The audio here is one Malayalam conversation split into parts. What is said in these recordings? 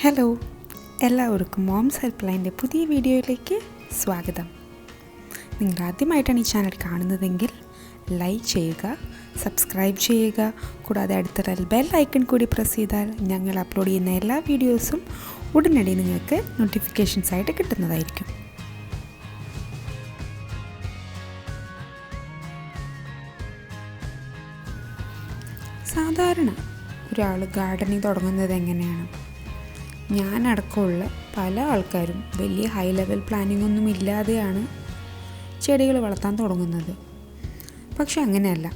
ഹലോ, എല്ലാവർക്കും മോംസ് ഹെൽപ്പ് ലൈൻ്റെ പുതിയ വീഡിയോയിലേക്ക് സ്വാഗതം. നിങ്ങൾ ആദ്യമായിട്ടാണ് ഈ ചാനൽ കാണുന്നതെങ്കിൽ ലൈക്ക് ചെയ്യുക, സബ്സ്ക്രൈബ് ചെയ്യുക. കൂടാതെ അടുത്തുള്ള ബെൽ ഐക്കൺ കൂടി പ്രസ് ചെയ്താൽ ഞങ്ങൾ അപ്ലോഡ് ചെയ്യുന്ന എല്ലാ വീഡിയോസും ഉടനടി നിങ്ങൾക്ക് നോട്ടിഫിക്കേഷൻസ് ആയിട്ട് കിട്ടുന്നതായിരിക്കും. സാധാരണ ഒരാൾ ഗാർഡനിങ് തുടങ്ങുന്നത് എങ്ങനെയാണ്? ഞാനടക്കമുള്ള പല ആൾക്കാരും വലിയ ഹൈ ലെവൽ പ്ലാനിംഗ് ഒന്നും ഇല്ലാതെയാണ് ചെടികൾ വളർത്താൻ തുടങ്ങുന്നത്. പക്ഷെ അങ്ങനെയല്ല.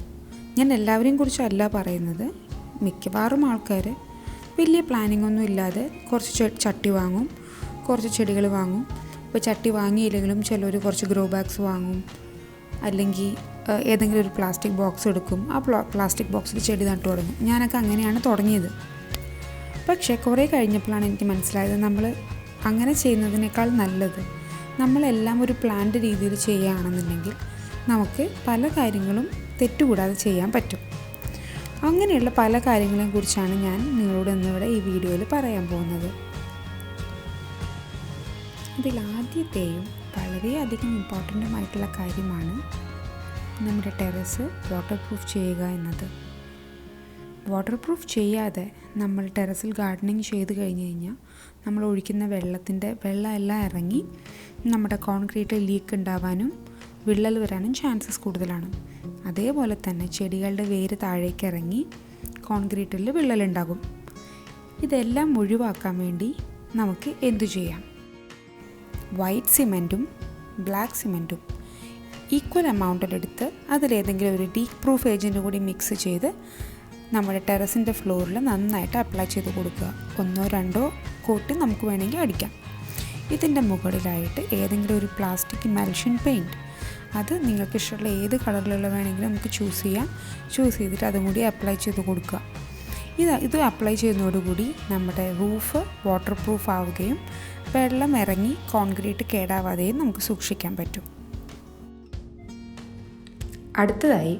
ഞാൻ എല്ലാവരെയും കുറിച്ചല്ല പറയുന്നത്. മിക്കവാറും ആൾക്കാർ വലിയ പ്ലാനിംഗ് ഒന്നും ഇല്ലാതെ കുറച്ച് ചട്ടി വാങ്ങും, കുറച്ച് ചെടികൾ വാങ്ങും. ഇപ്പോൾ ചട്ടി വാങ്ങിയില്ലെങ്കിലും ചിലർ കുറച്ച് ഗ്രോ ബാഗ്സ് വാങ്ങും, അല്ലെങ്കിൽ ഏതെങ്കിലും ഒരു പ്ലാസ്റ്റിക് ബോക്സ് എടുക്കും. ആ പ്ലാസ്റ്റിക് ബോക്സിൽ ചെടി നട്ടു തുടങ്ങും. ഞാനൊക്കെ അങ്ങനെയാണ് തുടങ്ങിയത്. പക്ഷേ കുറേ കഴിഞ്ഞപ്പോഴാണ് എനിക്ക് മനസ്സിലായത്, നമ്മൾ അങ്ങനെ ചെയ്യുന്നതിനേക്കാൾ നല്ലത് നമ്മളെല്ലാം ഒരു പ്ലാൻഡ് രീതിയിൽ ചെയ്യുകയാണെന്നുണ്ടെങ്കിൽ നമുക്ക് പല കാര്യങ്ങളും തെറ്റുകൂടാതെ ചെയ്യാൻ പറ്റും. അങ്ങനെയുള്ള പല കാര്യങ്ങളെ കുറിച്ചാണ് ഞാൻ നിങ്ങളോട് ഇന്നിവിടെ ഈ വീഡിയോയിൽ പറയാൻ പോകുന്നത്. ഇതിലാദ്യത്തെയും വളരെയധികം ഇമ്പോർട്ടൻ്റുമായിട്ടുള്ള കാര്യമാണ് നമ്മുടെ ടെറസ് വാട്ടർ പ്രൂഫ് ചെയ്യുക എന്നത്. വാട്ടർ പ്രൂഫ് ചെയ്യാതെ നമ്മൾ ടെറസിൽ ഗാർഡനിങ് ചെയ്ത് കഴിഞ്ഞ് കഴിഞ്ഞാൽ നമ്മൾ ഒഴിക്കുന്ന വെള്ളം എല്ലാം ഇറങ്ങി നമ്മുടെ കോൺക്രീറ്റിൽ ലീക്ക് ഉണ്ടാവാനും വിള്ളൽ വരാനും ചാൻസസ് കൂടുതലാണ്. അതേപോലെ തന്നെ ചെടികളുടെ വേര് താഴേക്ക് ഇറങ്ങി കോൺക്രീറ്റിൽ വിള്ളലുണ്ടാകും. ഇതെല്ലാം ഒഴിവാക്കാൻ വേണ്ടി നമുക്ക് എന്തു ചെയ്യാം? വൈറ്റ് സിമെൻറ്റും ബ്ലാക്ക് സിമെൻറ്റും ഈക്വൽ എമൗണ്ടിലെടുത്ത് അതിലേതെങ്കിലും ഒരു ലീക്ക് പ്രൂഫ് ഏജൻറ്റ് കൂടി മിക്സ് ചെയ്ത് നമ്മുടെ ടെറസിൻ്റെ ഫ്ലോറിൽ നന്നായിട്ട് അപ്ലൈ ചെയ്ത് കൊടുക്കുക. 1-2 കോട്ട് നമുക്ക് വേണമെങ്കിൽ അടിക്കാം. ഇതിൻ്റെ മുകളിലായിട്ട് ഏതെങ്കിലും ഒരു പ്ലാസ്റ്റിക് ഇമൽഷൻ പെയിൻറ്റ്, അത് നിങ്ങൾക്ക് ഇഷ്ടമുള്ള ഏത് കളറിലുള്ള വേണമെങ്കിലും നമുക്ക് ചൂസ് ചെയ്തിട്ട് അതും കൂടി അപ്ലൈ ചെയ്ത് കൊടുക്കുക. ഇത് അപ്ലൈ ചെയ്യുന്നതോടുകൂടി നമ്മുടെ റൂഫ് വാട്ടർ പ്രൂഫ് ആവുകയും വെള്ളം ഇറങ്ങി കോൺക്രീറ്റ് കേടാവാതെയും നമുക്ക് സൂക്ഷിക്കാൻ പറ്റും. അടുത്തതായി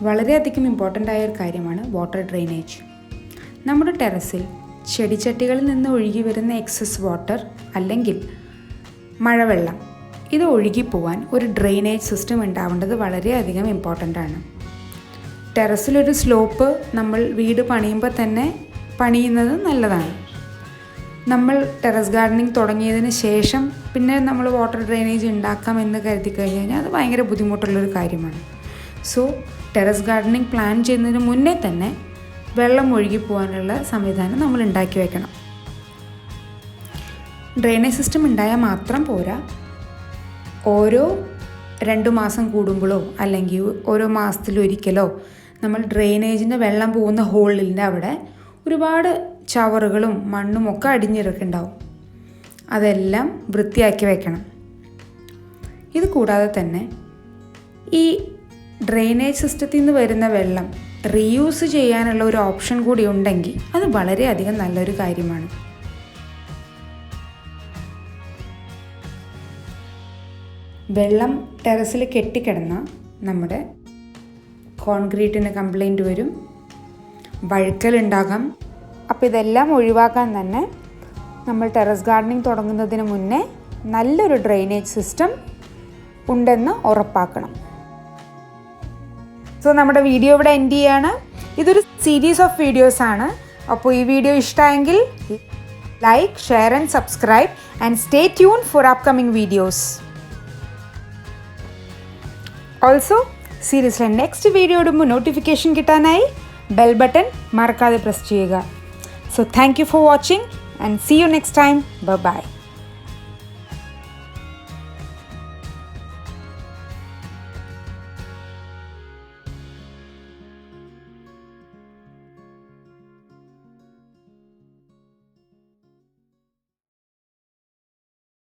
വളരെയധികം ഇമ്പോർട്ടൻ്റ് ആയ ഒരു കാര്യമാണ് വാട്ടർ ഡ്രെയിനേജ്. നമ്മുടെ ടെറസിൽ ചെടിച്ചട്ടികളിൽ നിന്ന് ഒഴുകി വരുന്ന എക്സസ് വാട്ടർ അല്ലെങ്കിൽ മഴവെള്ളം, ഇത് ഒഴുകിപ്പോവാൻ ഒരു ഡ്രെയിനേജ് സിസ്റ്റം ഉണ്ടാവേണ്ടത് വളരെയധികം ഇമ്പോർട്ടൻ്റ് ആണ്. ടെറസിലൊരു സ്ലോപ്പ് നമ്മൾ വീട് പണിയുമ്പോൾ തന്നെ പണിയുന്നത് നല്ലതാണ്. നമ്മൾ ടെറസ് ഗാർഡനിങ് തുടങ്ങിയതിന് ശേഷം പിന്നെ നമ്മൾ വാട്ടർ ഡ്രെയിനേജ് ഉണ്ടാക്കാമെന്ന് കരുതി കഴിഞ്ഞാൽ അത് ഭയങ്കര ബുദ്ധിമുട്ടുള്ളൊരു കാര്യമാണ്. സോ ടെറസ് ഗാർഡനിങ് പ്ലാൻ ചെയ്യുന്നതിന് മുന്നേ തന്നെ വെള്ളം ഒഴുകി പോകാനുള്ള സംവിധാനം നമ്മൾ ഉണ്ടാക്കി വെക്കണം. ഡ്രെയിനേജ് സിസ്റ്റം ഉണ്ടായാൽ മാത്രം പോരാ, ഓരോ 2 മാസം കൂടുമ്പോഴോ അല്ലെങ്കിൽ ഓരോ മാസത്തിലൊരിക്കലോ നമ്മൾ ഡ്രെയിനേജിൻ്റെ വെള്ളം പോകുന്ന ഹോളിൻ്റെ അവിടെ ഒരുപാട് ചവറുകളും മണ്ണും ഒക്കെ അടിഞ്ഞിറക്കുണ്ടാവും. അതെല്ലാം വൃത്തിയാക്കി വെക്കണം. ഇത് കൂടാതെ തന്നെ ഈ ഡ്രെയിനേജ് സിസ്റ്റത്തിൽ നിന്ന് വരുന്ന വെള്ളം റീയൂസ് ചെയ്യാനുള്ള ഒരു ഓപ്ഷൻ കൂടി ഉണ്ടെങ്കിൽ അത് വളരെയധികം നല്ലൊരു കാര്യമാണ്. വെള്ളം ടെറസിൽ കെട്ടിക്കിടന്ന നമ്മുടെ കോൺക്രീറ്റിന് കംപ്ലൈൻറ്റ് വരും, വഴുക്കലുണ്ടാകാം. അപ്പോൾ ഇതെല്ലാം ഒഴിവാക്കാൻ തന്നെ നമ്മൾ ടെറസ് ഗാർഡനിങ് തുടങ്ങുന്നതിന് മുന്നേ നല്ലൊരു ഡ്രെയിനേജ് സിസ്റ്റം ഉണ്ടെന്ന് ഉറപ്പാക്കണം. സോ നമ്മുടെ വീഡിയോ ഇവിടെ എൻഡ് ചെയ്യാണ്. ഇതൊരു സീരീസ് ഓഫ് വീഡിയോസ് ആണ്. അപ്പോൾ ഈ വീഡിയോ ഇഷ്ടമായെങ്കിൽ like, share and subscribe and stay tune four upcoming videos. Also സീരീസിലെ നെക്സ്റ്റ് വീഡിയോ ഇടുമ്പോൾ നോട്ടിഫിക്കേഷൻ കിട്ടാനായി ബെൽ ബട്ടൺ മറക്കാതെ പ്രസ് ചെയ്യുക. So thank you for watching and see you next time. Bye bye.